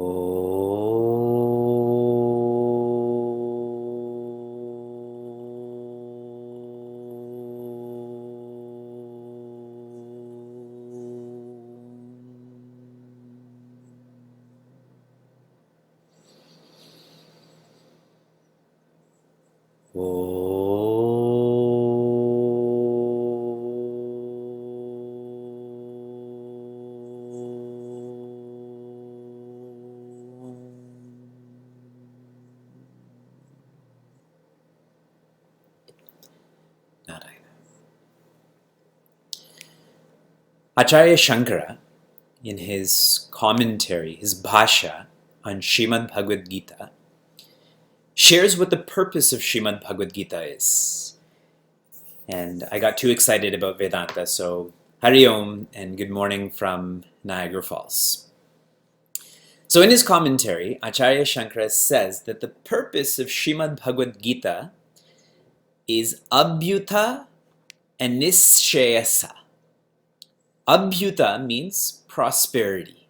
Oh. Acharya Shankara, in his commentary, his bhasha on Srimad Bhagavad Gita, shares what the purpose of Srimad Bhagavad Gita is. And I got too excited about Vedanta, so Hari Om and good morning from Niagara Falls. So in his commentary, Acharya Shankara says that the purpose of Srimad Bhagavad Gita is Abhyuta and Nishayasa. Abhyuta means prosperity.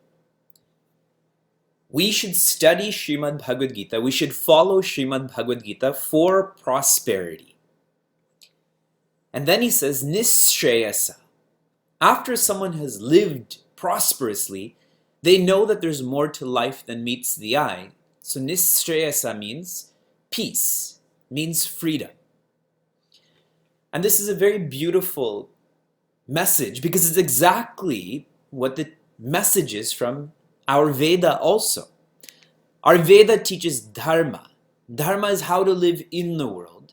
We should study Srimad Bhagavad Gita, we should follow Srimad Bhagavad Gita for prosperity. And then he says, Nishayasa. After someone has lived prosperously, they know that there's more to life than meets the eye. So Nishayasa means peace, means freedom. And this is a very beautiful message because it's exactly what the message is from our Veda also. Our Veda teaches dharma. Dharma is how to live in the world.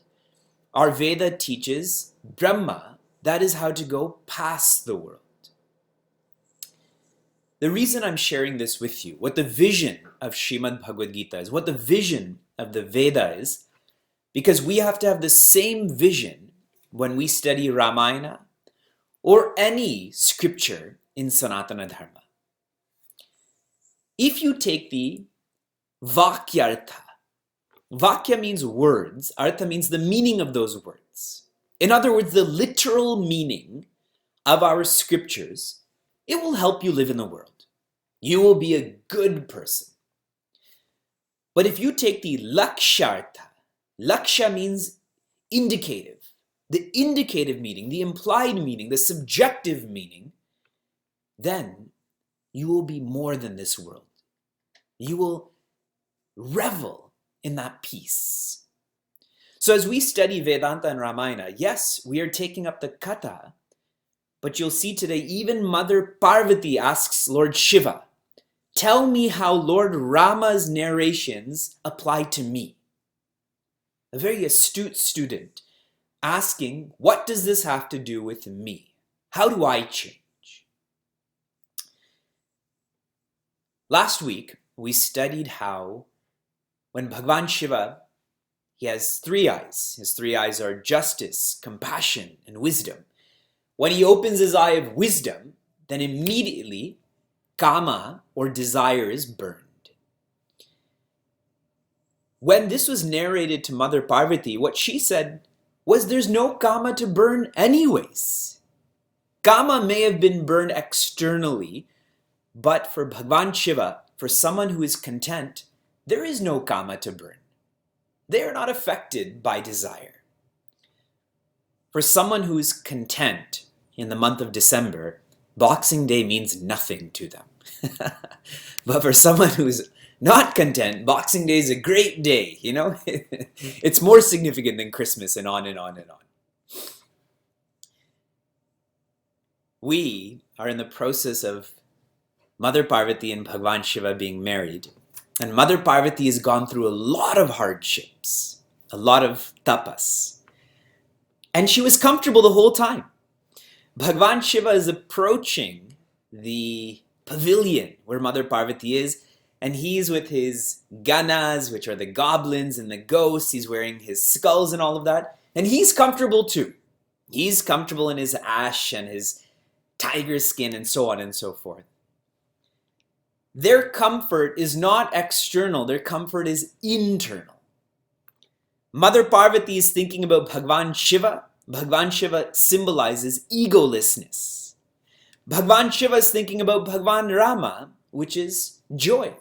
Our Veda teaches Brahma, that is how to go past the world. The reason I'm sharing this with you, what the vision of Srimad Bhagavad Gita is, what the vision of the Veda is, because we have to have the same vision when we study Ramayana or any scripture in Sanatana Dharma. If you take the Vakyartha, Vakya means words, Artha means the meaning of those words. In other words, the literal meaning of our scriptures, it will help you live in the world. You will be a good person. But if you take the Lakshartha, Laksha means indicative. The indicative meaning, the implied meaning, the subjective meaning, then you will be more than this world. You will revel in that peace. So as we study Vedanta and Ramayana, yes, we are taking up the Katha, but you'll see today even Mother Parvati asks Lord Shiva, tell me how Lord Rama's narrations apply to me. A very astute student asking, what does this have to do with me? How do I change? Last week, we studied how when Bhagavan Shiva, he has three eyes. His three eyes are justice, compassion, and wisdom. When he opens his eye of wisdom, then immediately kama or desire is burned. When this was narrated to Mother Parvati, what she said was there's no kama to burn anyways. Kama may have been burned externally, but for Bhagavan Shiva, for someone who is content, there is no kama to burn. They are not affected by desire. For someone who is content in the month of December, Boxing Day means nothing to them. But for someone who's not content, Boxing Day is a great day, you know? It's more significant than Christmas and on and on and on. We are in the process of Mother Parvati and Bhagavan Shiva being married. And Mother Parvati has gone through a lot of hardships, a lot of tapas. And she was comfortable the whole time. Bhagavan Shiva is approaching the pavilion where Mother Parvati is, and he's with his ganas, which are the goblins and the ghosts. He's wearing his skulls and all of that. And he's comfortable too. He's comfortable in his ash and his tiger skin and so on and so forth. Their comfort is not external. Their comfort is internal. Mother Parvati is thinking about Bhagavan Shiva. Bhagavan Shiva symbolizes egolessness. Bhagavan Shiva is thinking about Bhagavan Rama, which is joy.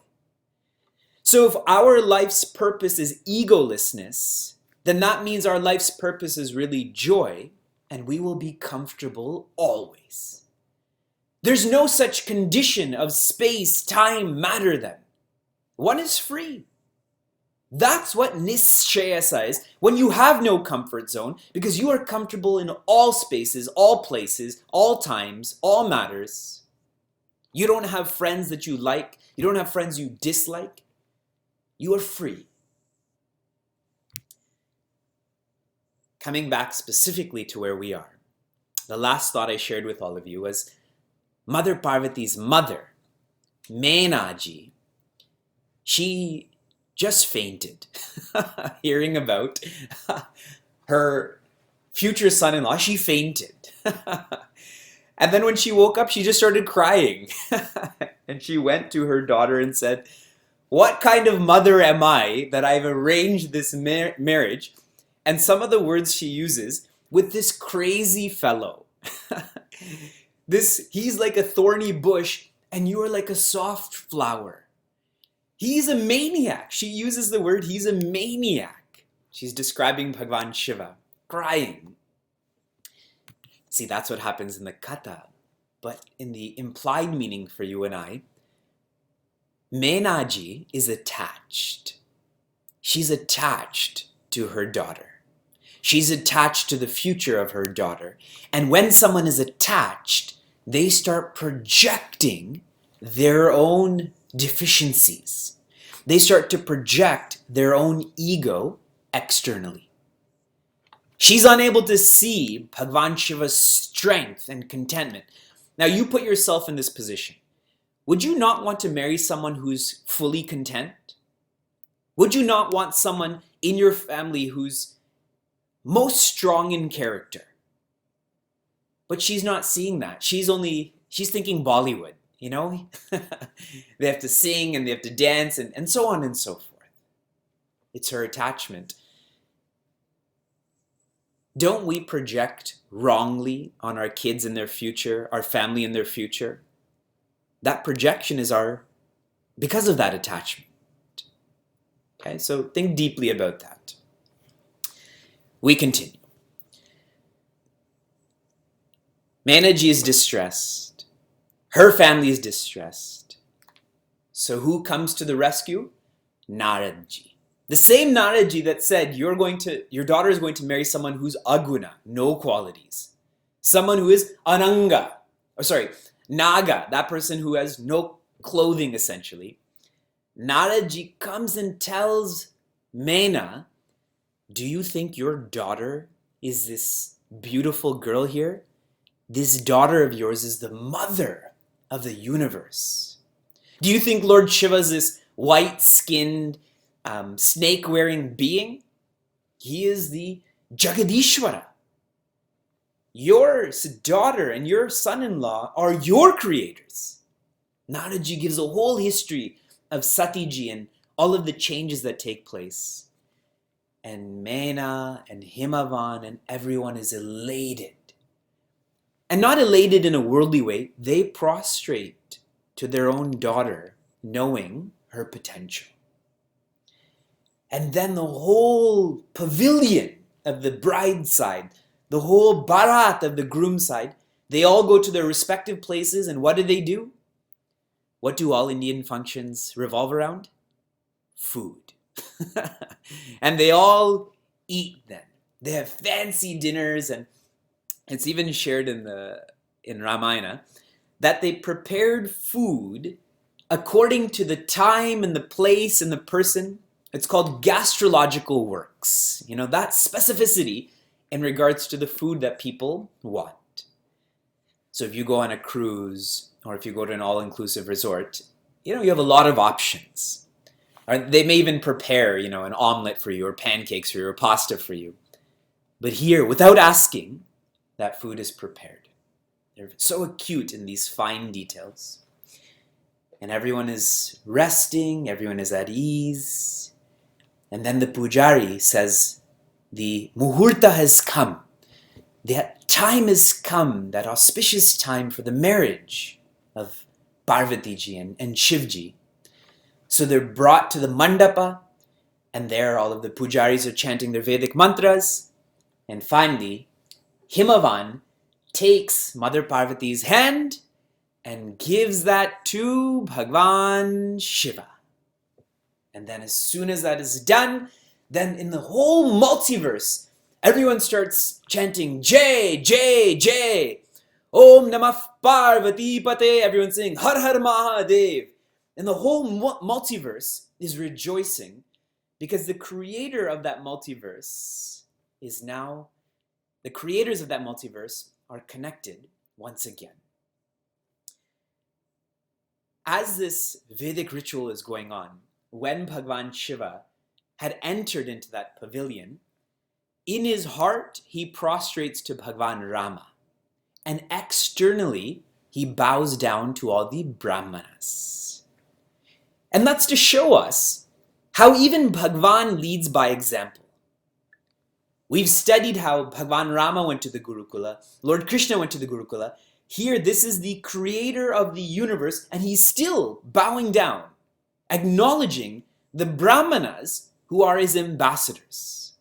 So if our life's purpose is egolessness, then that means our life's purpose is really joy, and we will be comfortable always. There's no such condition of space, time, matter then. One is free. That's what nischayasa is, when you have no comfort zone, because you are comfortable in all spaces, all places, all times, all matters. You don't have friends that you like. You don't have friends you dislike. You are free. Coming back specifically to where we are, the last thought I shared with all of you was Mother Parvati's mother, Menaji. She just fainted hearing about her future son-in-law. She fainted. And then when she woke up, she just started crying. And she went to her daughter and said, "What kind of mother am I that I've arranged this marriage?" And some of the words she uses, with this crazy fellow. He's like a thorny bush and you are like a soft flower. He's a maniac. She uses the word, he's a maniac. She's describing Bhagavan Shiva, crying. See, that's what happens in the katha. But in the implied meaning for you and I, Menaji is attached. She's attached to her daughter. She's attached to the future of her daughter. And when someone is attached, they start projecting their own deficiencies. They start to project their own ego externally. She's unable to see Bhagavan Shiva's strength and contentment. Now you put yourself in this position. Would you not want to marry someone who's fully content? Would you not want someone in your family who's most strong in character? But she's not seeing that. She's thinking Bollywood, you know? They have to sing and they have to dance and so on and so forth. It's her attachment. Don't we project wrongly on our kids and their future, our family and their future? That projection is because of that attachment. Okay, so think deeply about that. We continue. Menaji is distressed. Her family is distressed. So who comes to the rescue? Naradji. The same Naradji that said your daughter is going to marry someone who's aguna, no qualities. Someone who is naga, that person who has no clothing essentially. Naradji comes and tells Mena, do you think your daughter is this beautiful girl here? This daughter of yours is the mother of the universe. Do you think Lord Shiva is this white-skinned, snake-wearing being? He is the Jagadishwara. Your daughter and your son-in-law are your creators. Naraji gives a whole history of Satiji and all of the changes that take place. And Mena and Himavan and everyone is elated. And not elated in a worldly way, they prostrate to their own daughter, knowing her potential. And then the whole pavilion of the bride's side, the whole barat of the groom's side, they all go to their respective places, and what do? What do all Indian functions revolve around? Food. And they all eat then. They have fancy dinners, and it's even shared in Ramayana that they prepared food according to the time and the place and the person. It's called gastrological works. You know, that specificity in regards to the food that people want. So if you go on a cruise or if you go to an all-inclusive resort, you have a lot of options. Or they may even prepare, an omelet for you or pancakes for you or pasta for you. But here, without asking, that food is prepared. They're so acute in these fine details. And everyone is resting, everyone is at ease. And then the pujari says, the muhurta has come. That time has come, that auspicious time for the marriage of Parvatiji and Shivji. So they're brought to the mandapa, and there all of the pujaris are chanting their Vedic mantras. And finally, Himavan takes Mother Parvati's hand and gives that to Bhagwan Shiva. And then as soon as that is done, then in the whole multiverse, everyone starts chanting Jai, Jai, Jai. Om Namah Parvati Pate. Everyone saying Har Har Mahadev. And the whole multiverse is rejoicing because the creator of that multiverse is now, the creators of that multiverse are connected once again. As this Vedic ritual is going on, when Bhagwan Shiva had entered into that pavilion, in his heart he prostrates to Bhagwan Rama, and externally he bows down to all the Brahmanas. And that's to show us how even Bhagwan leads by example. We've studied how Bhagwan Rama went to the Gurukula, Lord Krishna went to the Gurukula. Here, this is the creator of the universe, and he's still bowing down, acknowledging the Brahmanas who are his ambassadors.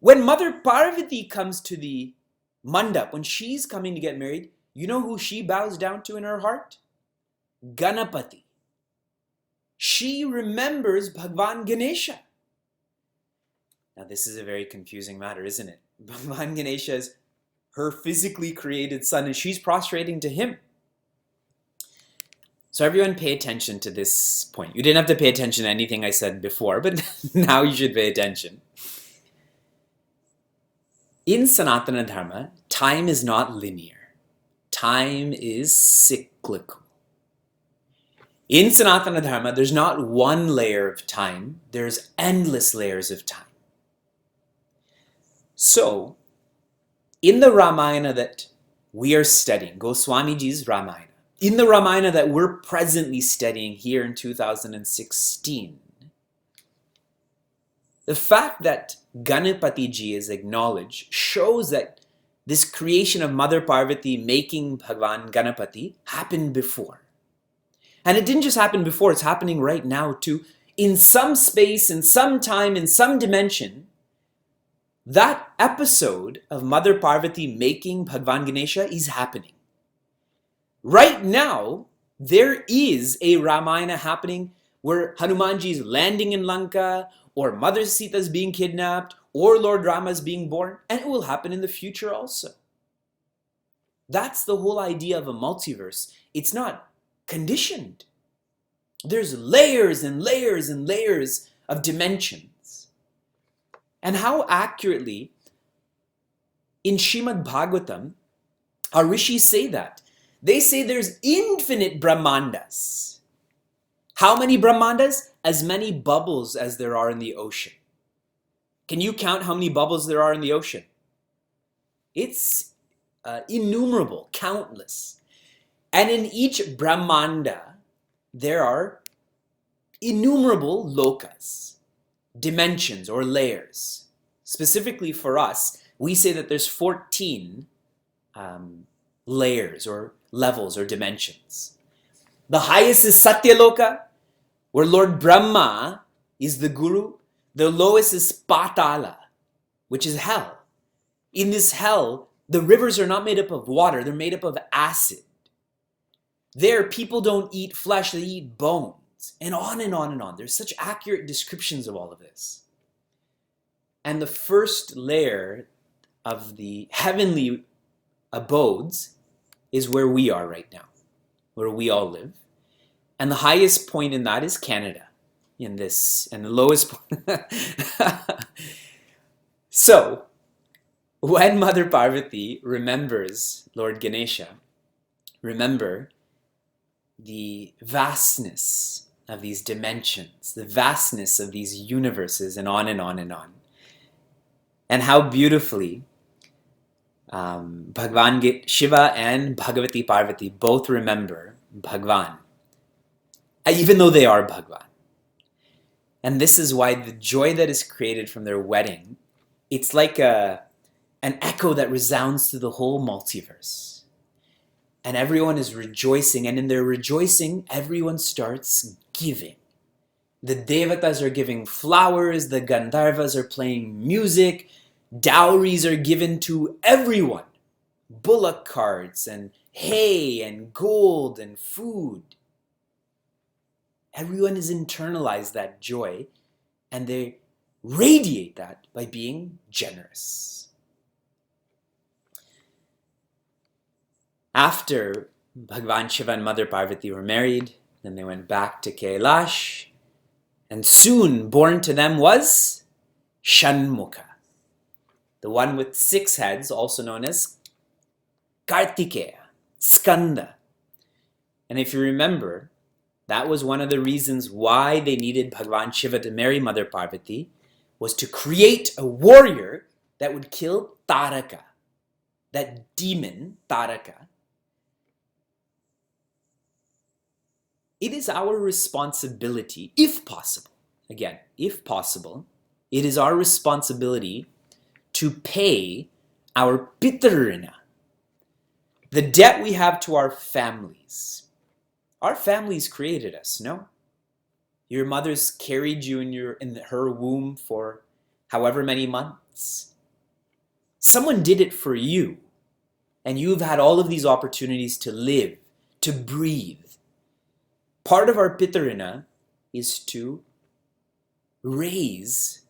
When Mother Parvati comes to the mandap, when she's coming to get married, you know who she bows down to in her heart? Ganapati. She remembers Bhagwan Ganesha. Now this is a very confusing matter, isn't it? Bhagwan Ganesha is her physically created son, and she's prostrating to him. So everyone pay attention to this point. You didn't have to pay attention to anything I said before, but now you should pay attention. In Sanatana Dharma, time is not linear. Time is cyclical. In Sanatana Dharma, there's not one layer of time, there's endless layers of time. So, in the Ramayana that we are studying, Goswamiji's Ramayana, in the Ramayana that we're presently studying here in 2016, the fact that Ganapati-ji is acknowledged shows that this creation of Mother Parvati making Bhagwan Ganapati happened before. And it didn't just happen before, it's happening right now too. In some space, in some time, in some dimension, that episode of Mother Parvati making Bhagwan Ganesha is happening. Right now, there is a Ramayana happening where Hanumanji is landing in Lanka, or Mother Sita is being kidnapped, or Lord Rama is being born, and it will happen in the future also. That's the whole idea of a multiverse. It's not conditioned. There's layers and layers and layers of dimensions. And how accurately in Srimad Bhagavatam, our rishis say that. They say there's infinite Brahmandas. How many Brahmandas? As many bubbles as there are in the ocean. Can you count how many bubbles there are in the ocean? It's innumerable, countless. And in each Brahmanda, there are innumerable lokas, dimensions or layers. Specifically for us, we say that there's 14 layers or levels or dimensions. The highest is Satyaloka, where Lord Brahma is the guru. The lowest is Patala, which is hell. In this hell, the rivers are not made up of water, they're made up of acid. There, people don't eat flesh, they eat bones. And on and on and on. There's such accurate descriptions of all of this. And the first layer of the heavenly abodes is where we are right now, where we all live. And the highest point in that is Canada, in this, and the lowest point. So, when Mother Parvati remembers Lord Ganesha, remember the vastness of these dimensions, the vastness of these universes, and on and on and on. And how beautifully Bhagwan Shiva and Bhagavati Parvati both remember Bhagwan, even though they are Bhagwan. And this is why the joy that is created from their wedding, it's like an echo that resounds through the whole multiverse. And everyone is rejoicing, and in their rejoicing, everyone starts giving. The Devatas are giving flowers, the Gandharvas are playing music, dowries are given to everyone. Bullock carts and hay and gold and food. Everyone has internalized that joy and they radiate that by being generous. After Bhagavan Shiva and Mother Parvati were married, then they went back to Kailash, and soon born to them was Shanmukha, the one with 6 heads, also known as Kartikeya, Skanda. And if you remember, that was one of the reasons why they needed Bhagavan Shiva to marry Mother Parvati, was to create a warrior that would kill Taraka, that demon Taraka. It is our responsibility, if possible, again, if possible, it is our responsibility to pay our pitarrina, the debt we have to our families. Our families created us, no? Your mother's carried you in her womb for however many months. Someone did it for you, and you've had all of these opportunities to live, to breathe. Part of our pitarrina is to raise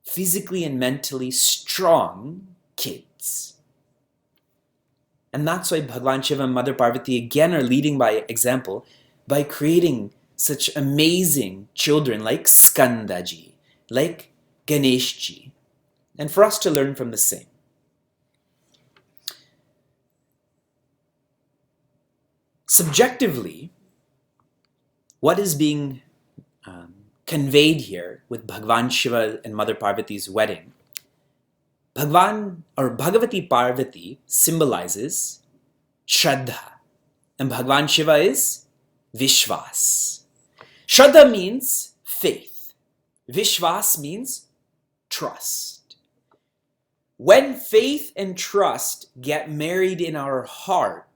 physically and mentally strong kids. And that's why Bhagavan Shiva and Mother Parvati again are leading by example by creating such amazing children like Skandaji, like Ganeshji, and for us to learn from the same. Subjectively, what is being conveyed here with Bhagavan Shiva and Mother Parvati's wedding? Bhagavati Parvati symbolizes Shraddha, and Bhagavan Shiva is Vishwas. Shraddha means faith. Vishwas means trust. When faith and trust get married in our heart,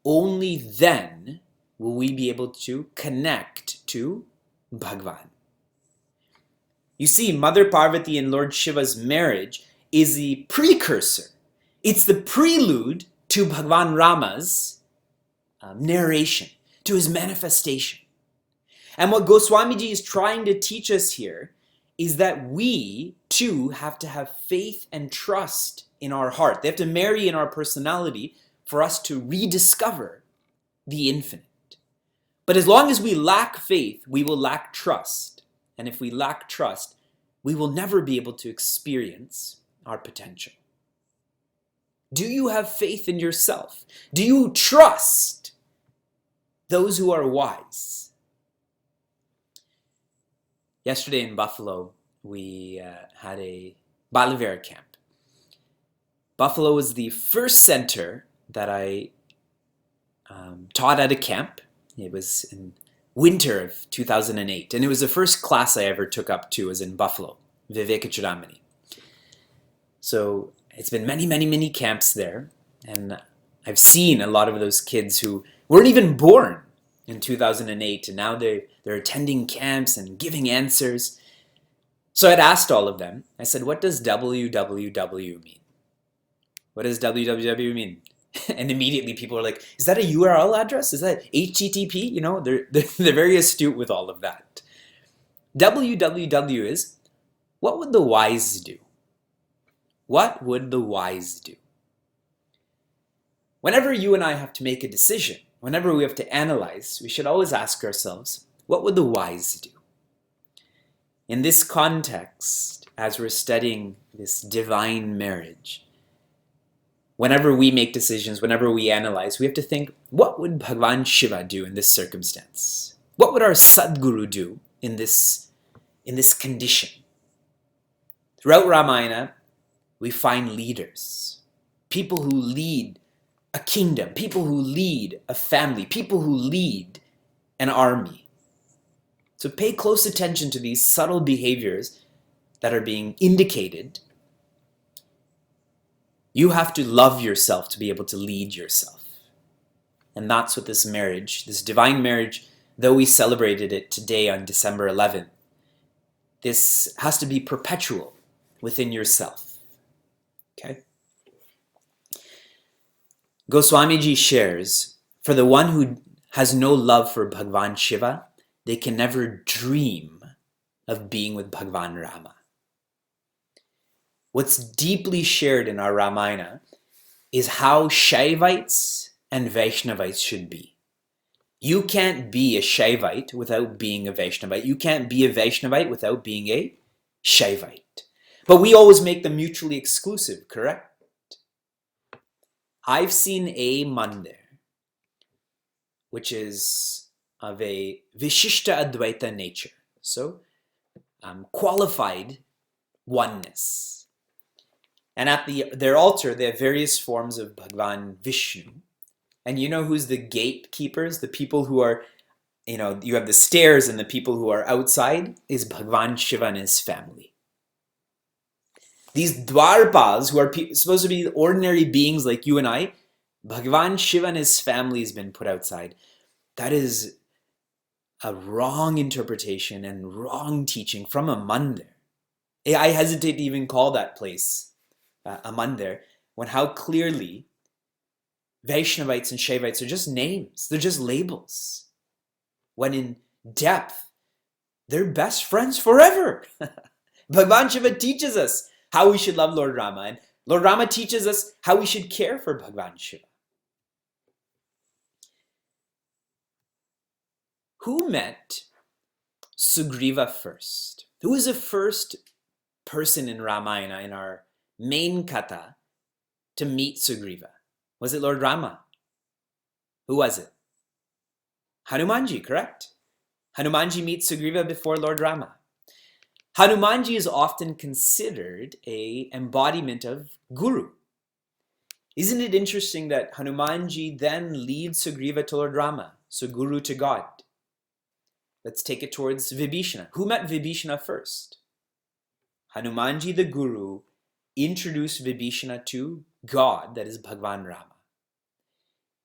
only then will we be able to connect to Bhagavan. You see, Mother Parvati and Lord Shiva's marriage is the precursor. It's the prelude to Bhagavan Rama's narration, to his manifestation. And what Goswamiji is trying to teach us here is that we, too, have to have faith and trust in our heart. They have to marry in our personality for us to rediscover the infinite. But as long as we lack faith, we will lack trust. And if we lack trust, we will never be able to experience our potential. Do you have faith in yourself? Do you trust those who are wise? Yesterday in Buffalo, we had a Balavira camp. Buffalo was the first center that I taught at a camp. It was in winter of 2008, and it was the first class I ever took up to was in Buffalo, Vivekji. So it's been many, many, many camps there, and I've seen a lot of those kids who weren't even born in 2008, and now they're attending camps and giving answers. So I'd asked all of them, I said, what does www mean? What does www mean? And immediately people are like, is that a URL address? Is that HTTP? You know, they're very astute with all of that. www is, what would the wise do? What would the wise do? Whenever you and I have to make a decision, whenever we have to analyze, we should always ask ourselves, what would the wise do? In this context, as we're studying this divine marriage, whenever we make decisions, whenever we analyze, we have to think, what would Bhagavan Shiva do in this circumstance? What would our Sadguru do in this condition? Throughout Ramayana, we find leaders, people who lead a kingdom, people who lead a family, people who lead an army. So pay close attention to these subtle behaviors that are being indicated. You have to love yourself to be able to lead yourself. And that's what this marriage, this divine marriage though we celebrated it today on December 11th, this has to be perpetual within yourself. Okay? Goswamiji shares, for the one who has no love for Bhagwan Shiva, they can never dream of being with Bhagwan Rama. What's deeply shared in our Ramayana is how Shaivites and Vaishnavites should be. You can't be a Shaivite without being a Vaishnavite. You can't be a Vaishnavite without being a Shaivite. But we always make them mutually exclusive, correct? I've seen a mandir, which is of a Vishishta Advaita nature. So, qualified oneness. And at their altar, they have various forms of Bhagwan Vishnu. And you know who's the gatekeepers? The people who are, you have the stairs and the people who are outside is Bhagwan Shiva and his family. These Dwarpas, who are supposed to be ordinary beings like you and I, Bhagwan Shiva and his family has been put outside. That is a wrong interpretation and wrong teaching from a mandir. I hesitate to even call that place a mandir, when how clearly Vaishnavites and Shaivites are just names. They're just labels. When in depth, they're best friends forever. Bhagwan Shiva teaches us how we should love Lord Rama, and Lord Rama teaches us how we should care for Bhagwan Shiva. Who met Sugriva first? Who was the first person in Ramayana, in our main katha, to meet Sugriva? Was it Lord Rama? Who was it? Hanumanji, correct? Hanumanji meets Sugriva before Lord Rama. Hanumanji is often considered an embodiment of Guru. Isn't it interesting that Hanumanji then leads Sugriva to Lord Rama, so Guru to God? Let's take it towards Vibhishana. Who met Vibhishana first? Hanumanji the Guru introduced Vibhishana to God, that is Bhagwan Rama.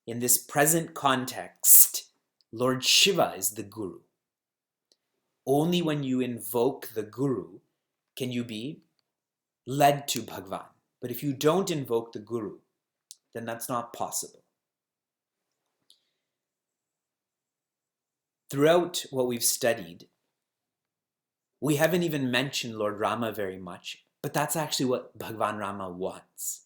In this present context, Lord Shiva is the Guru. Only when you invoke the Guru can you be led to Bhagwan. But if you don't invoke the Guru, then that's not possible. Throughout what we've studied, we haven't even mentioned Lord Rama very much, but that's actually what Bhagwan Rama wants.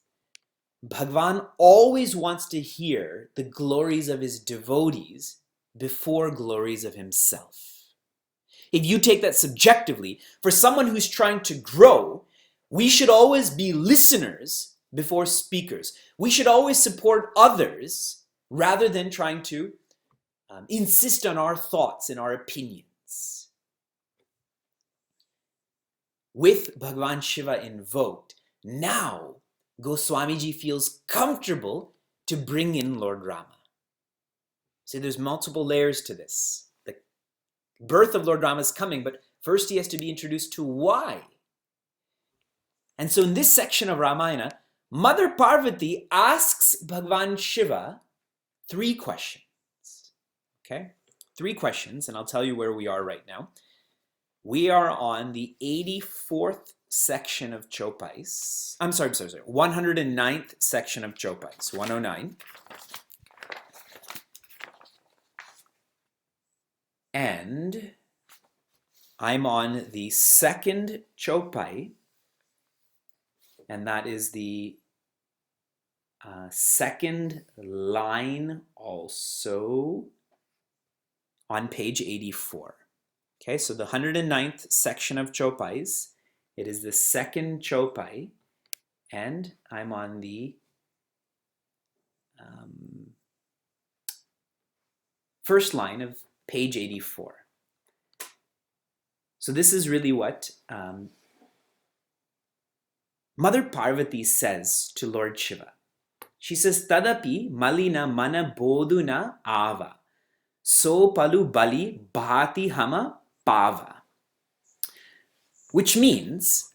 Bhagwan always wants to hear the glories of his devotees before glories of himself. If you take that subjectively, for someone who's trying to grow, we should always be listeners before speakers. We should always support others rather than trying to insist on our thoughts and our opinions. With Bhagwan Shiva invoked, now Goswamiji feels comfortable to bring in Lord Rama. See, there's multiple layers to this. The birth of Lord Rama is coming, but first he has to be introduced to why. And so in this section of Ramayana, Mother Parvati asks Bhagwan Shiva 3 questions. Okay? 3 questions, and I'll tell you where we are right now. We are on the 84th section of Chopais. I'm sorry, 109th section of Chopais, 109. And I'm on the second Chopai, and that is the second line also on page 84. Okay, so the 109th section of Chopais, it is the second Chopai, and I'm on the first line of page 84. So this is really what Mother Parvati says to Lord Shiva. She says, Tadapi malina mana boduna ava, so palu bali bhati hama pava. Which means,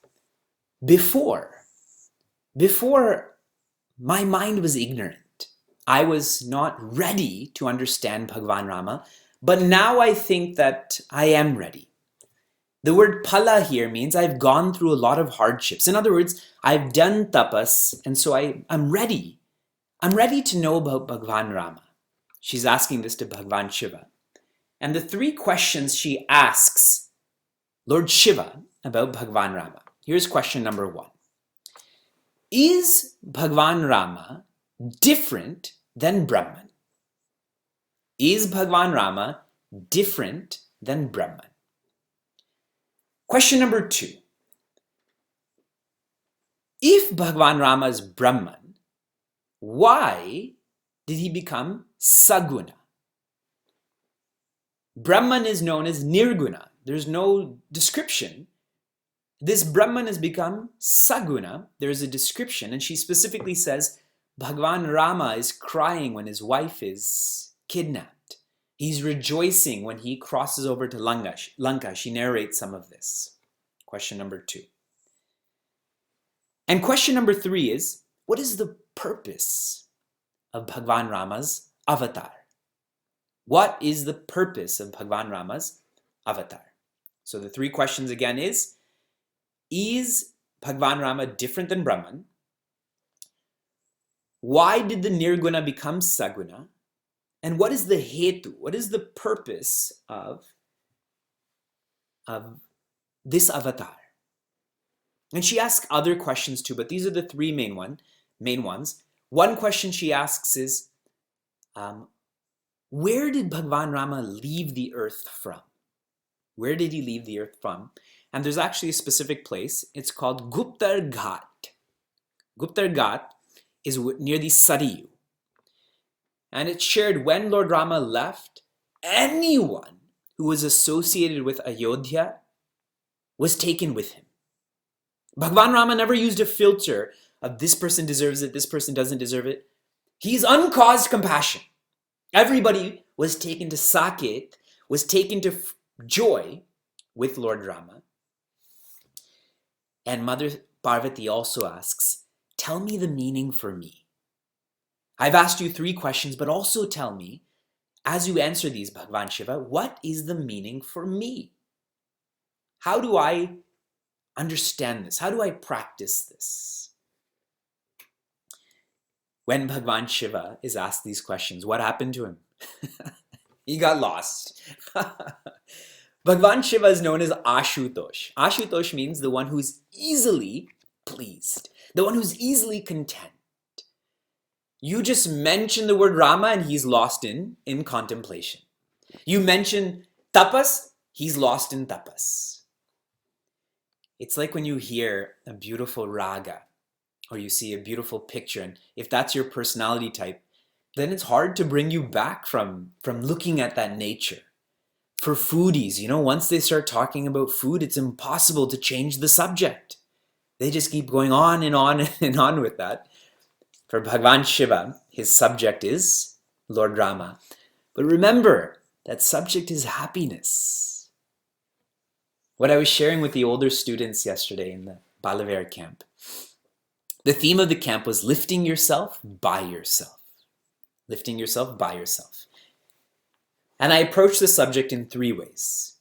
before my mind was ignorant, I was not ready to understand Bhagwan Rama, but now I think that I am ready. The word phala here means I've gone through a lot of hardships. In other words, I've done tapas, and so I'm ready. I'm ready to know about Bhagwan Rama. She's asking this to Bhagwan Shiva. And the three questions she asks Lord Shiva about Bhagwan Rama. Here's question number 1. Is Bhagwan Rama different than Brahman? Is Bhagwan Rama different than Brahman? Question number 2. If Bhagwan Rama is Brahman, why did he become Saguna? Brahman is known as Nirguna. There's no description. This Brahman has become Saguna. There's a description, and she specifically says Bhagwan Rama is crying when his wife is kidnapped. He's rejoicing when he crosses over to Lanka. She narrates some of this. Question number 2. And question number 3 is, what is the purpose of Bhagwan Rama's avatar? What is the purpose of Bhagwan Rama's avatar? So the 3 questions again is Bhagwan Rama different than Brahman? Why did the Nirguna become Saguna? And what is the hetu? What is the purpose of this avatar? And she asks other questions too, but these are the 3 main ones. One question she asks is, where did Bhagwan Rama leave the earth from? Where did he leave the earth from? And there's actually a specific place. It's called Guptar Ghat. Guptar Ghat is near the Sarayu. And it's shared when Lord Rama left, anyone who was associated with Ayodhya was taken with him. Bhagwan Rama never used a filter of this person deserves it, this person doesn't deserve it. He's uncaused compassion. Everybody was taken to Saket, was taken to joy with Lord Rama. And Mother Parvati also asks, tell me the meaning for me. I've asked you 3 questions, but also tell me, as you answer these, Bhagwan Shiva, what is the meaning for me? How do I understand this? How do I practice this? When Bhagwan Shiva is asked these questions, what happened to him? He got lost. Bhagwan Shiva is known as Ashutosh. Ashutosh means the one who's easily pleased, the one who's easily content. You just mention the word Rama and he's lost in contemplation. You mention tapas, he's lost in tapas. It's like when you hear a beautiful raga or you see a beautiful picture, and if that's your personality type, then it's hard to bring you back from looking at that nature. For foodies, once they start talking about food, it's impossible to change the subject. They just keep going on and on and on with that. For Bhagwan Shiva, his subject is Lord Rama. But remember, that subject is happiness. What I was sharing with the older students yesterday in the Balaver camp, the theme of the camp was lifting yourself by yourself. Lifting yourself by yourself. And I approached the subject in 3 ways.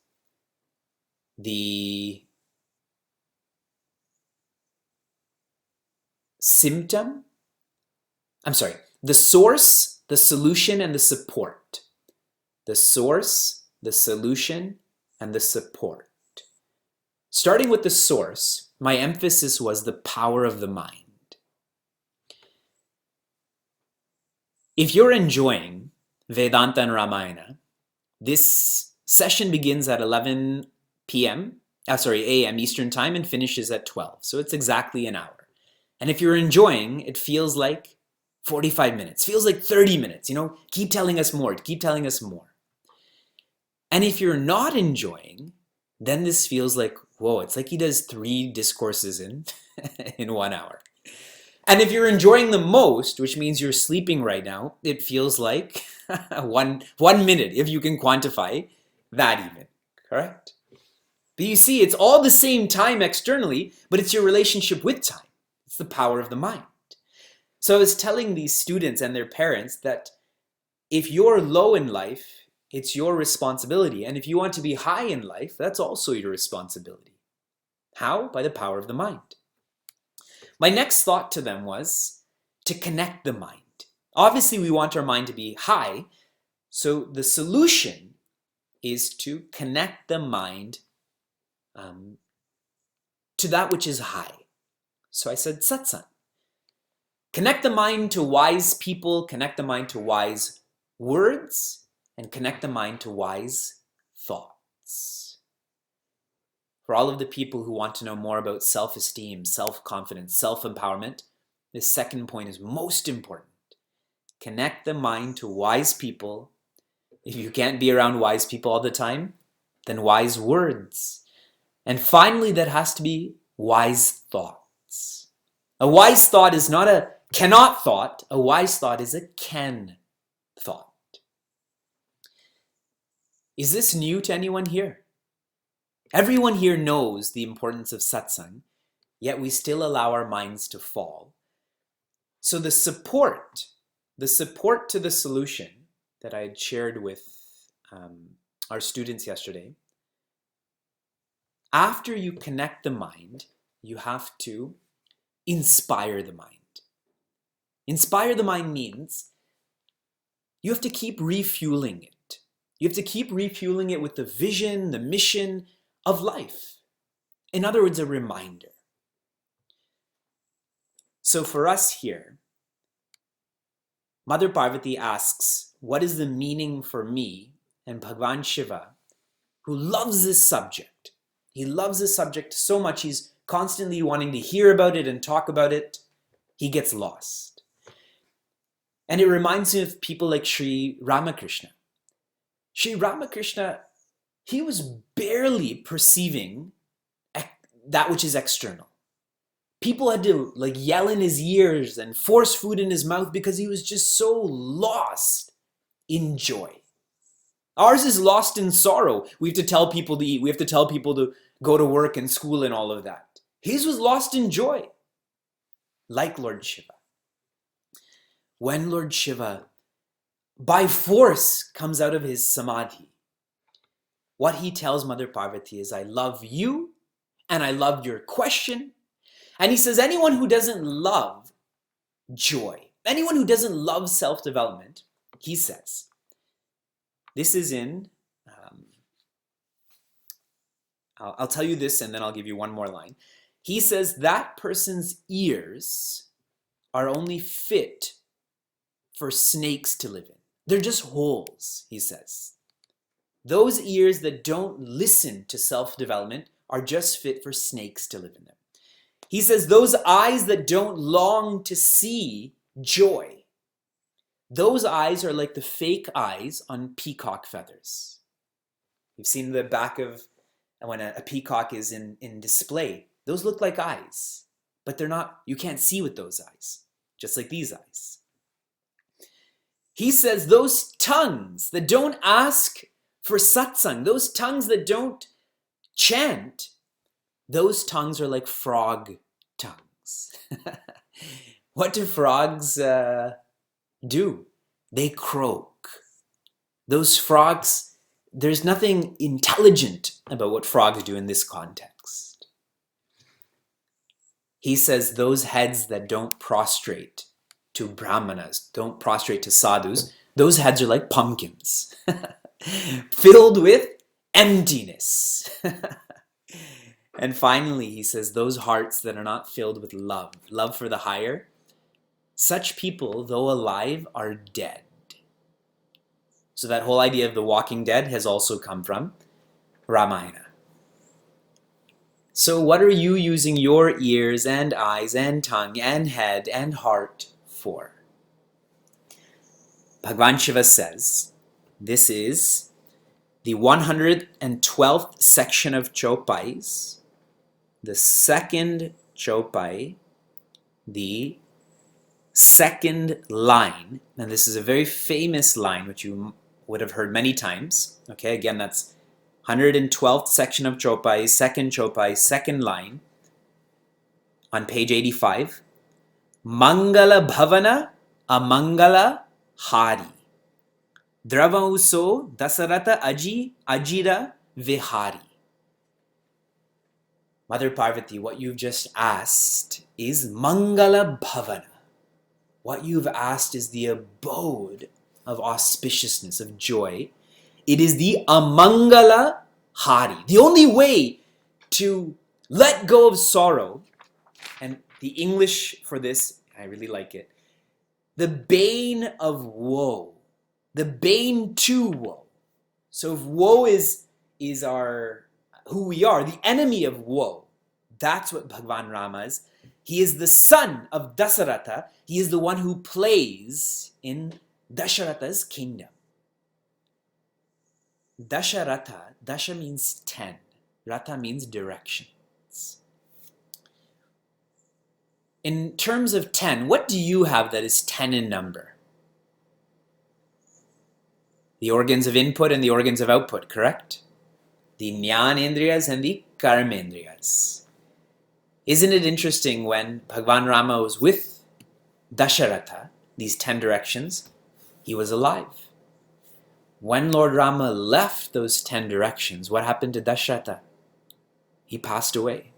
The source, the solution, and the support. The source, the solution, and the support. Starting with the source, my emphasis was the power of the mind. If you're enjoying Vedanta and Ramayana, this session begins at 11 a.m. Eastern Time and finishes at 12. So it's exactly an hour. And if you're enjoying, it feels like 45 minutes, feels like 30 minutes, keep telling us more, keep telling us more. And if you're not enjoying, then this feels like, whoa, it's like he does 3 discourses in 1 hour. And if you're enjoying the most, which means you're sleeping right now, it feels like one minute, if you can quantify that even, correct? But you see, it's all the same time externally, but it's your relationship with time. It's the power of the mind. So I was telling these students and their parents that if you're low in life, It's your responsibility. And if you want to be high in life, that's also your responsibility. How? By the power of the mind. My next thought to them was to connect the mind. Obviously, we want our mind to be high, so the solution is to connect the mind to that which is high. So I said satsang. Connect the mind to wise people, connect the mind to wise words, and connect the mind to wise thoughts. For all of the people who want to know more about self-esteem, self-confidence, self-empowerment, this second point is most important. Connect the mind to wise people. If you can't be around wise people all the time, then wise words. And finally, that has to be wise thoughts. A wise thought is not a cannot thought. A wise thought is a can thought. Is this new to anyone here? Everyone here knows the importance of satsang, yet we still allow our minds to fall. So the support to the solution that I had shared with our students yesterday, after you connect the mind, you have to inspire the mind. Inspire the mind means you have to keep refueling it. You have to keep refueling it with the vision, the mission of life. In other words, a reminder. So for us here, Mother Parvati asks, what is the meaning for me? And Bhagwan Shiva, who loves this subject, he loves this subject so much, he's constantly wanting to hear about it and talk about it, he gets lost. And it reminds me of people like Sri Ramakrishna. Sri Ramakrishna, he was barely perceiving that which is external. People had to yell in his ears and force food in his mouth because he was just so lost in joy. Ours is lost in sorrow. We have to tell people to eat. We have to tell people to go to work and school and all of that. His was lost in joy, like Lord Shiva. When Lord Shiva, by force, comes out of his samadhi, what he tells Mother Parvati is, I love you and I love your question. And he says, anyone who doesn't love joy, anyone who doesn't love self-development, he says, this is in, I'll tell you this and then I'll give you one more line. He says that person's ears are only fit for snakes to live in. They're just holes, he says. Those ears that don't listen to self-development are just fit for snakes to live in them. He says those eyes that don't long to see joy, those eyes are like the fake eyes on peacock feathers. You've seen the back of when a peacock is in display. Those look like eyes, but they're not, you can't see with those eyes, just like these eyes. He says those tongues that don't ask for satsang, those tongues that don't chant, those tongues are like frog tongues. What do frogs do? They croak. Those frogs, there's nothing intelligent about what frogs do in this context. He says those heads that don't prostrate to brahmanas, don't prostrate to sadhus, those heads are like pumpkins, filled with emptiness. And finally, he says those hearts that are not filled with love, love for the higher, such people, though alive, are dead. So that whole idea of the walking dead has also come from Ramayana. So what are you using your ears and eyes and tongue and head and heart for? Bhagwan Shiva says, this is the 112th section of Chopais, the second Chopai, the second line, and this is a very famous line which you would have heard many times. Okay, again, that's 112th section of Chopai, second line, on page 85. Mangala Bhavana Amangala Hari. Dravauso Dasarata Ajira Vihari. Mother Parvati, what you've just asked is Mangala Bhavana. What you've asked is the abode of auspiciousness, of joy. It is the Amangala Hari. The only way to let go of sorrow, and the English for this, I really like it, the bane of woe, the bane to woe. So if woe is our who we are, the enemy of woe, that's what Bhagavan Rama is. He is the son of Dasaratha. He is the one who plays in Dasharatha's kingdom. Dasharatha, Dasha means 10. Ratha means directions. In terms of 10, what do you have that is 10 in number? The organs of input and the organs of output, correct? The Jnanendriyas and the Karmendriyas. Isn't it interesting when Bhagavan Rama was with Dasharatha, these 10 directions, he was alive. When Lord Rama left those 10 directions, what happened to Dasharatha? He passed away.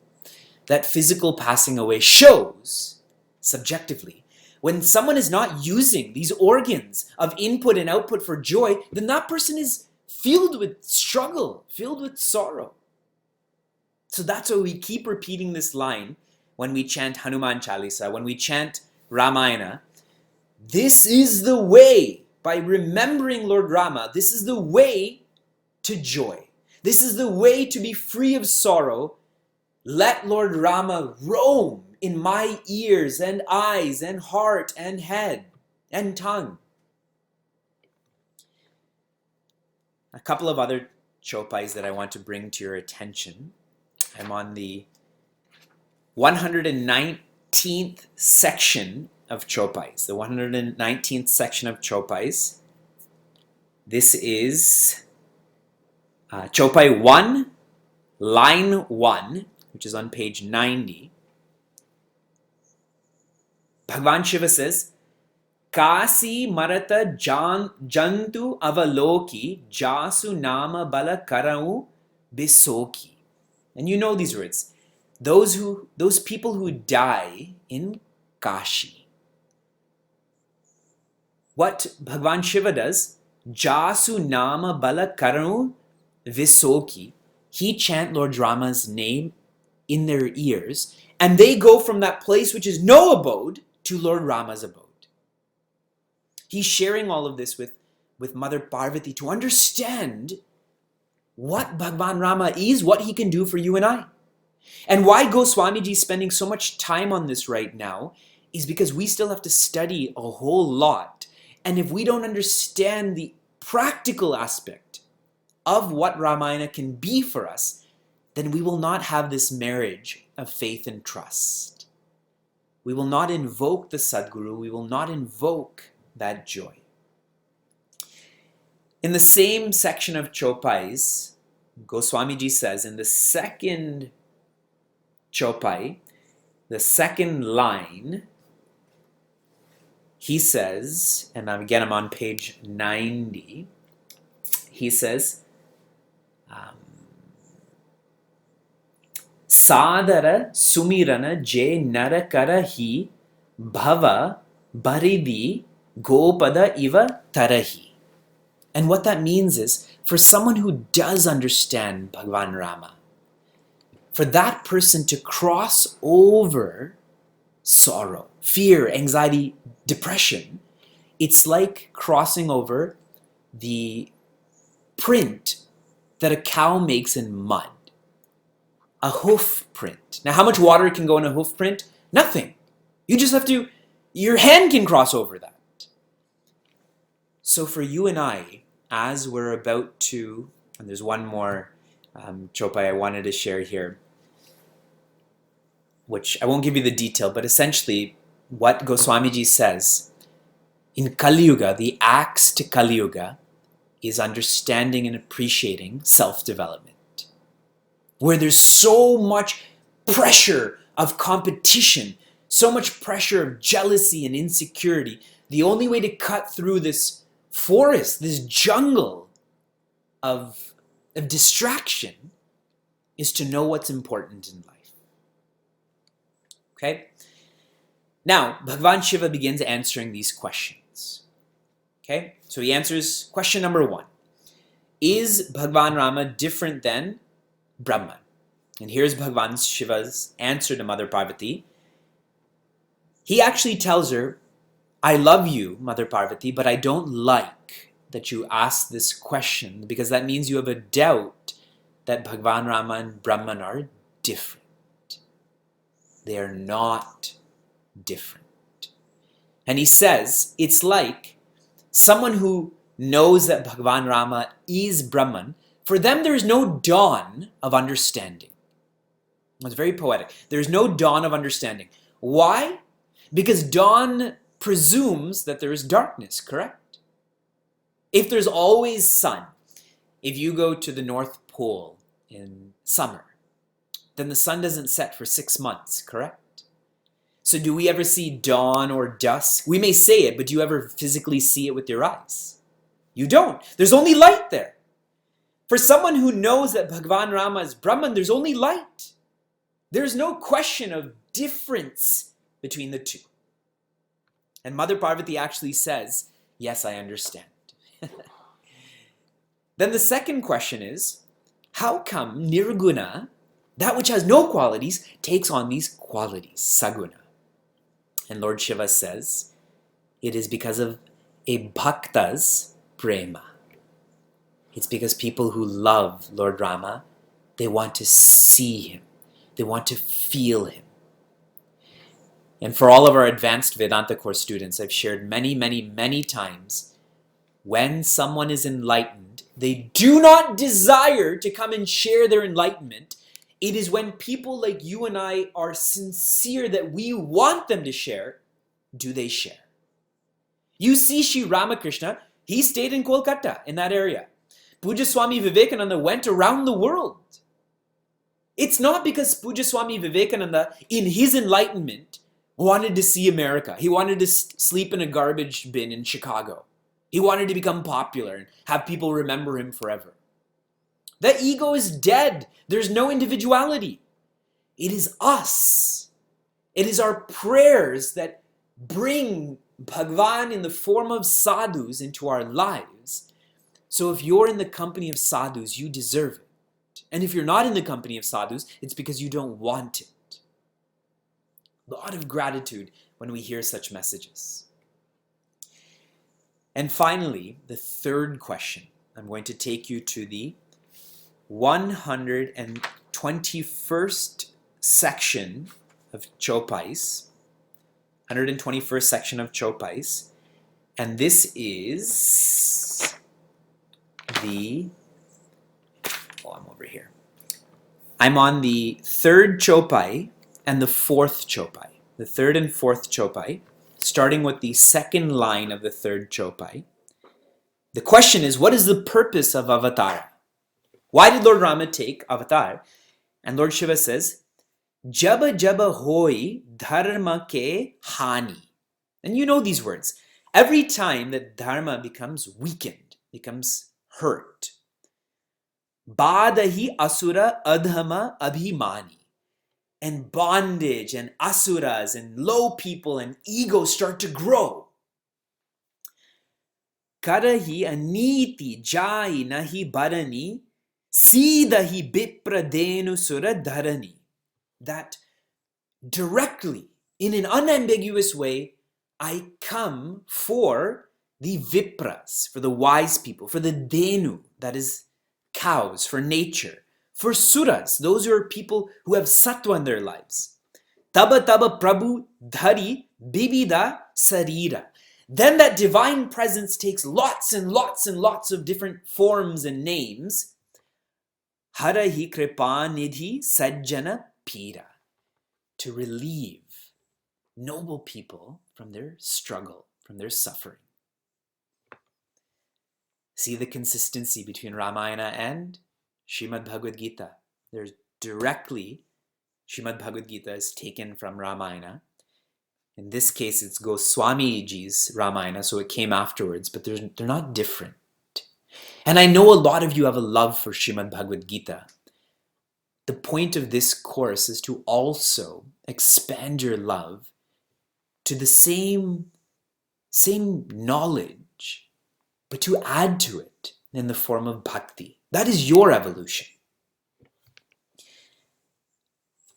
That physical passing away shows, subjectively, when someone is not using these organs of input and output for joy, then that person is filled with struggle, filled with sorrow. So that's why we keep repeating this line when we chant Hanuman Chalisa, when we chant Ramayana. This is the way, by remembering Lord Rama, this is the way to joy. This is the way to be free of sorrow. Let Lord Rama roam in my ears and eyes and heart and head and tongue. A couple of other chopais that I want to bring to your attention. I'm on the 119th section of chopais. The 119th section of chopais. This is chopai 1, line 1, which is on page 90. Bhagavan Shiva says, Kasi marata jantu avaloki jasu nama bala karau bisoki. And you know these words. Those people who die in Kashi. What Bhagavan Shiva does, Jasu Nama Bala Karanu Visoki, he chant Lord Rama's name in their ears, and they go from that place which is no abode to Lord Rama's abode. He's sharing all of this with Mother Parvati to understand what Bhagavan Rama is, what he can do for you and I. And why Goswamiji is spending so much time on this right now is because we still have to study a whole lot. And if we don't understand the practical aspect of what Ramayana can be for us, then we will not have this marriage of faith and trust. We will not invoke the Sadguru. We will not invoke that joy. In the same section of Chopais, Goswamiji says in the second Chopai, the second line, he says, and again I'm on page 90, he says, Sadara sumirana je narakara hi bhava baridi gopada iva tarahi. And what that means is, for someone who does understand Bhagavan Rama, for that person to cross over sorrow, fear, anxiety, depression, it's like crossing over the print that a cow makes in mud. A hoof print. Now, how much water can go in a hoof print? Nothing. You just have to, your hand can cross over that. So for you and I, as we're about to, and there's one more chopai I wanted to share here, which I won't give you the detail, but essentially what Goswamiji says, in Kali Yuga, the axe to Kali Yuga is understanding and appreciating self-development. Where there's so much pressure of competition, so much pressure of jealousy and insecurity, the only way to cut through this forest, this jungle of distraction, is to know what's important in life. Okay? Now, Bhagavan Shiva begins answering these questions. Okay? So he answers question number 1. Is Bhagavan Rama different than Brahman? And here's Bhagavan Shiva's answer to Mother Parvati. He actually tells her, I love you, Mother Parvati, but I don't like that you ask this question, because that means you have a doubt that Bhagavan Rama and Brahman are different. They are not different. And he says, it's like someone who knows that Bhagavan Rama is Brahman, for them there is no dawn of understanding. It's very poetic. There's no dawn of understanding. Why? Because dawn presumes that there is darkness, correct? If there's always sun, if you go to the North Pole in summer, then the sun doesn't set for 6 months, correct? So do we ever see dawn or dusk? We may say it, but do you ever physically see it with your eyes? You don't. There's only light there. For someone who knows that Bhagavan Rama is Brahman, there's only light. There's no question of difference between the two. And Mother Parvati actually says, yes, I understand. Then the second question is, how come Nirguna, that which has no qualities, takes on these qualities, Saguna? And Lord Shiva says, it is because of a bhakta's prema. It's because people who love Lord Rama, they want to see him. They want to feel him. And for all of our advanced Vedanta course students, I've shared many, many, many times, when someone is enlightened, they do not desire to come and share their enlightenment. It is when people like you and I are sincere that we want them to share, do they share. You see Sri Ramakrishna, he stayed in Kolkata, in that area. Puja Swami Vivekananda went around the world. It's not because Puja Swami Vivekananda, in his enlightenment, wanted to see America. He wanted to sleep in a garbage bin in Chicago. He wanted to become popular and have people remember him forever. The ego is dead. There's no individuality. It is us. It is our prayers that bring Bhagavan in the form of sadhus into our lives. So if you're in the company of sadhus, you deserve it. And if you're not in the company of sadhus, it's because you don't want it. A lot of gratitude when we hear such messages. And finally, the third question. I'm going to take you to the 121st section of Chopais. 121st section of Chopais. And this is the... I'm over here. I'm on the third Chopai and the fourth Chopai. The third and fourth Chopai, starting with the second line of the third Chopai. The question is, what is the purpose of Avatara? Why did Lord Rama take Avatar? And Lord Shiva says, Jaba jaba hoi dharma ke hani. And you know these words. Every time that dharma becomes weakened, becomes hurt, badahi asura adhama abhimani. And bondage and asuras and low people and ego start to grow. Karahi aniti jai nahi barani sidahi bipradenu sura dharani. That directly, in an unambiguous way, I come for the vipras, for the wise people, for the denu, that is cows, for nature. For suras, those who are people who have sattva in their lives. Taba taba prabhu dhari bibida sarira. Then that divine presence takes lots and lots and lots of different forms and names. Harahi kripa nidhi sajjana pira. To relieve noble people from their struggle, from their suffering. See the consistency between Ramayana and Srimad Bhagavad Gita. There's directly, Srimad Bhagavad Gita is taken from Ramayana. In this case, it's Goswamiji's Ramayana, so it came afterwards, but they're not different. And I know a lot of you have a love for Srimad Bhagavad Gita. The point of this course is to also expand your love to the same knowledge, but to add to it in the form of bhakti. That is your evolution.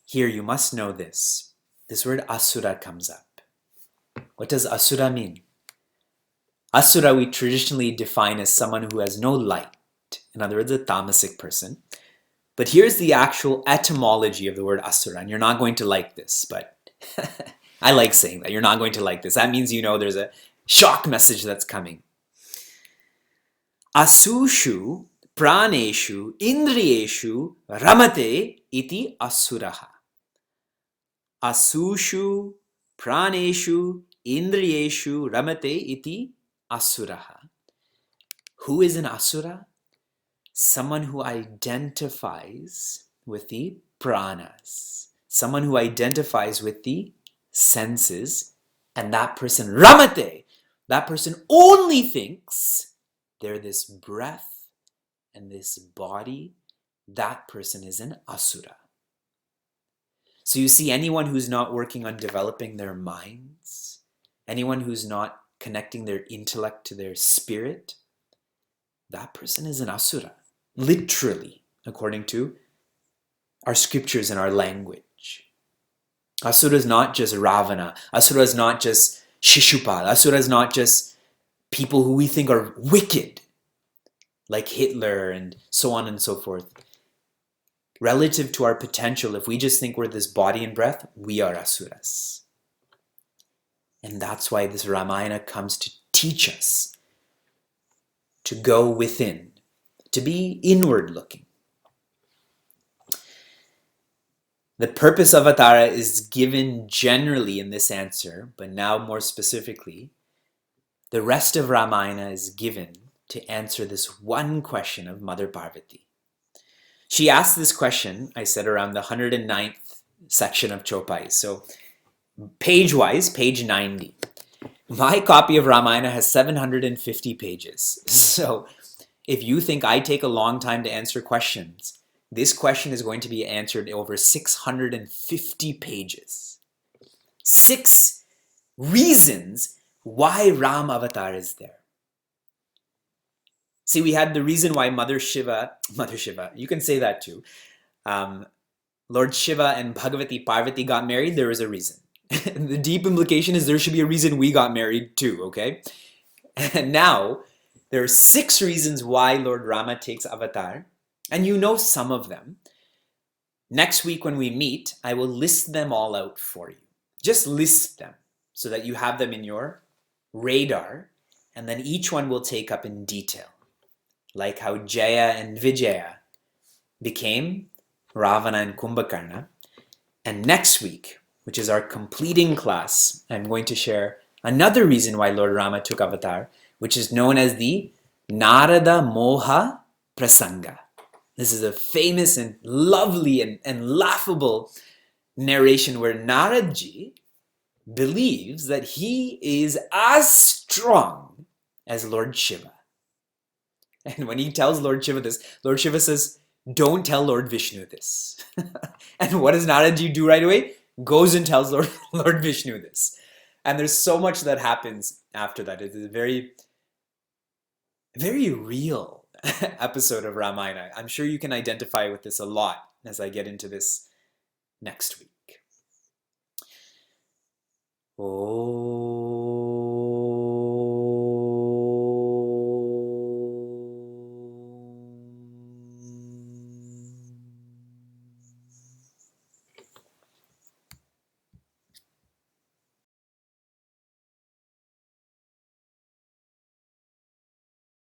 Here you must know this. This word asura comes up. What does asura mean? Asura we traditionally define as someone who has no light. In other words, a tamasic person. But here's the actual etymology of the word asura, and you're not going to like this, but I like saying that. You're not going to like this. That means you know there's a shock message that's coming. Asushu praneshu indriyeshu ramate iti asuraha. Asushu praneshu indriyeshu ramate iti asuraha. Who is an asura? Someone who identifies with the pranas. Someone who identifies with the senses. And that person, ramate, that person only thinks they're this breath and this body. That person is an asura. So you see, anyone who's not working on developing their minds, anyone who's not connecting their intellect to their spirit, that person is an asura. Literally, according to our scriptures and our language. Asura is not just Ravana. Asura is not just Shishupal. Asura is not just people who we think are wicked, like Hitler and so on and so forth. Relative to our potential, if we just think we're this body and breath, we are asuras. And that's why this Ramayana comes to teach us to go within, to be inward looking. The purpose of Avatara is given generally in this answer, but now more specifically, the rest of Ramayana is given to answer this one question of Mother Parvati. She asked this question, I said, around the 109th section of Chopai. So page-wise, page 90. My copy of Ramayana has 750 pages. So if you think I take a long time to answer questions, this question is going to be answered over 650 pages. 6 reasons why Ram Avatar is there. See, we had the reason why Mother Shiva, you can say that too. Lord Shiva and Bhagavati Parvati got married, there was a reason. The deep implication is there should be a reason we got married too, okay? And now, there are 6 reasons why Lord Rama takes avatar, and you know some of them. Next week when we meet, I will list them all out for you. Just list them so that you have them in your radar, and then each one will take up in detail. Like how Jaya and Vijaya became Ravana and Kumbhakarna. And next week, which is our completing class, I'm going to share another reason why Lord Rama took avatar, which is known as the Narada Moha Prasanga. This is a famous and lovely and laughable narration where Naradji believes that he is as strong as Lord Shiva. And when he tells Lord Shiva this, Lord Shiva says, don't tell Lord Vishnu this. And what does Naradji do right away? Goes and tells Lord Vishnu this. And there's so much that happens after that. It is a very, very real episode of Ramayana. I'm sure you can identify with this a lot as I get into this next week. Oh.